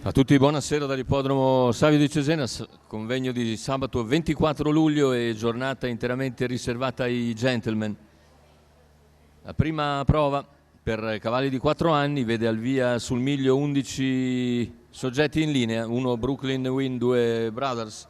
A tutti buonasera dall'ippodromo Savio di Cesena, convegno di sabato 24 luglio e giornata interamente riservata ai gentleman. La prima prova per cavalli di 4 anni vede al via sul miglio 11 soggetti in linea, 1 Brooklyn Win, 2 Brothers,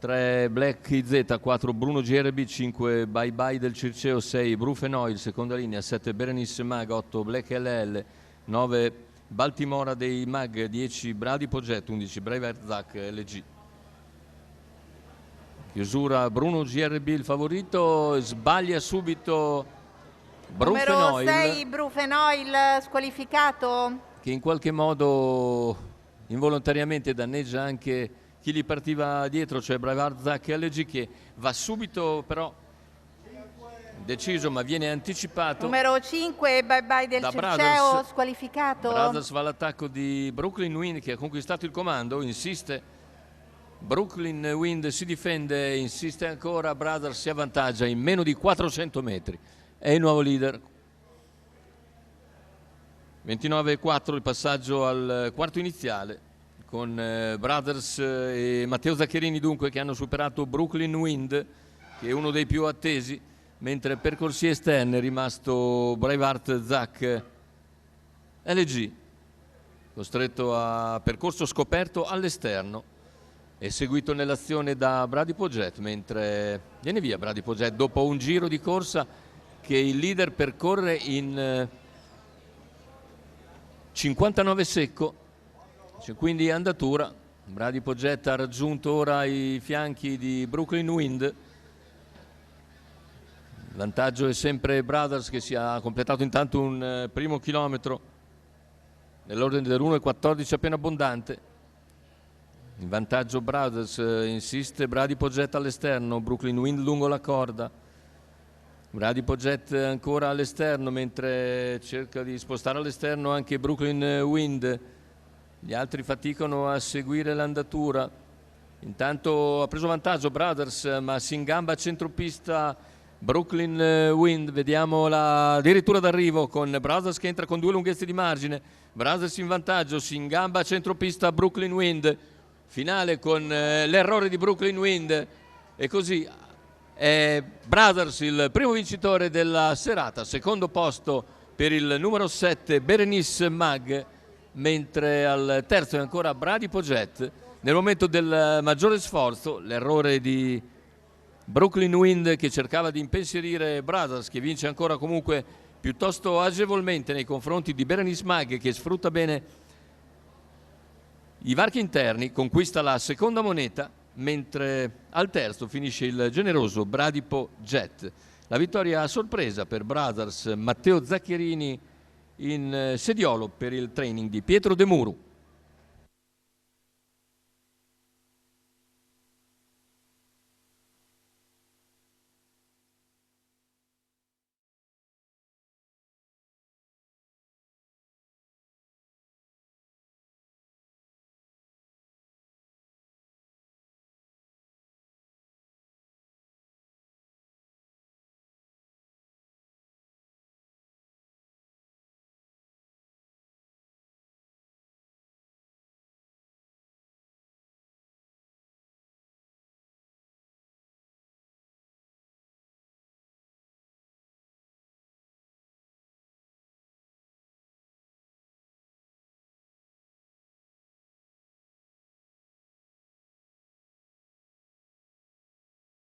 3 Black IZ, 4 Bruno GRB, 5 Bye Bye del Circeo, 6 Brufenoil, seconda linea, 7 Berenice Mag, 8 Black LL, 9 Baltimora dei Mag, 10 Brady Poget, 11 Brave Zac LG. Chiusura Bruno GRB il favorito, sbaglia subito Brufenoil. Numero 6 Brufenoil squalificato. Che in qualche modo involontariamente danneggia anche chi gli partiva dietro, cioè Brave Zac LG, che va subito però deciso ma viene anticipato. Numero 5 Bye Bye del Circeo squalificato. Brothers va all'attacco di Brooklyn Wind che ha conquistato il comando, insiste Brooklyn Wind, si difende, insiste ancora, Brothers si avvantaggia in meno di 400 metri, è il nuovo leader. 29,4 il passaggio al quarto iniziale con Brothers e Matteo Zaccherini dunque che hanno superato Brooklyn Wind, che è uno dei più attesi, mentre per corsie esterne è rimasto Braveheart Zac LG, costretto a percorso scoperto all'esterno, è seguito nell'azione da Brady Poget, mentre viene via Brady Poget dopo un giro di corsa che il leader percorre in 59 secco, c'è quindi andatura. Brady Poget ha raggiunto ora i fianchi di Brooklyn Wind. Il vantaggio è sempre Brothers che si è completato intanto un primo chilometro nell'ordine dell'1,14 appena abbondante. Il vantaggio Brothers, insiste Brady Poget all'esterno, Brooklyn Wind lungo la corda. Brady Poget ancora all'esterno mentre cerca di spostare all'esterno anche Brooklyn Wind. Gli altri faticano a seguire l'andatura. Intanto ha preso vantaggio Brothers ma si ingamba a centropista Brooklyn Wind, vediamo addirittura d'arrivo con Brothers che entra con 2 lunghezze di margine. Brothers in vantaggio, si ingamba a centropista Brooklyn Wind, finale con l'errore di Brooklyn Wind e così è Brothers il primo vincitore della serata, secondo posto per il numero 7 Berenice Mag, mentre al terzo è ancora Brady Poget. Nel momento del maggiore sforzo l'errore di Brooklyn Wind che cercava di impensierire Brothers, che vince ancora comunque piuttosto agevolmente nei confronti di Berenice Mag, che sfrutta bene i varchi interni, conquista la seconda moneta, mentre al terzo finisce il generoso Brady Poget. La vittoria a sorpresa per Brothers, Matteo Zaccherini in sediolo per il training di Pietro De Muru.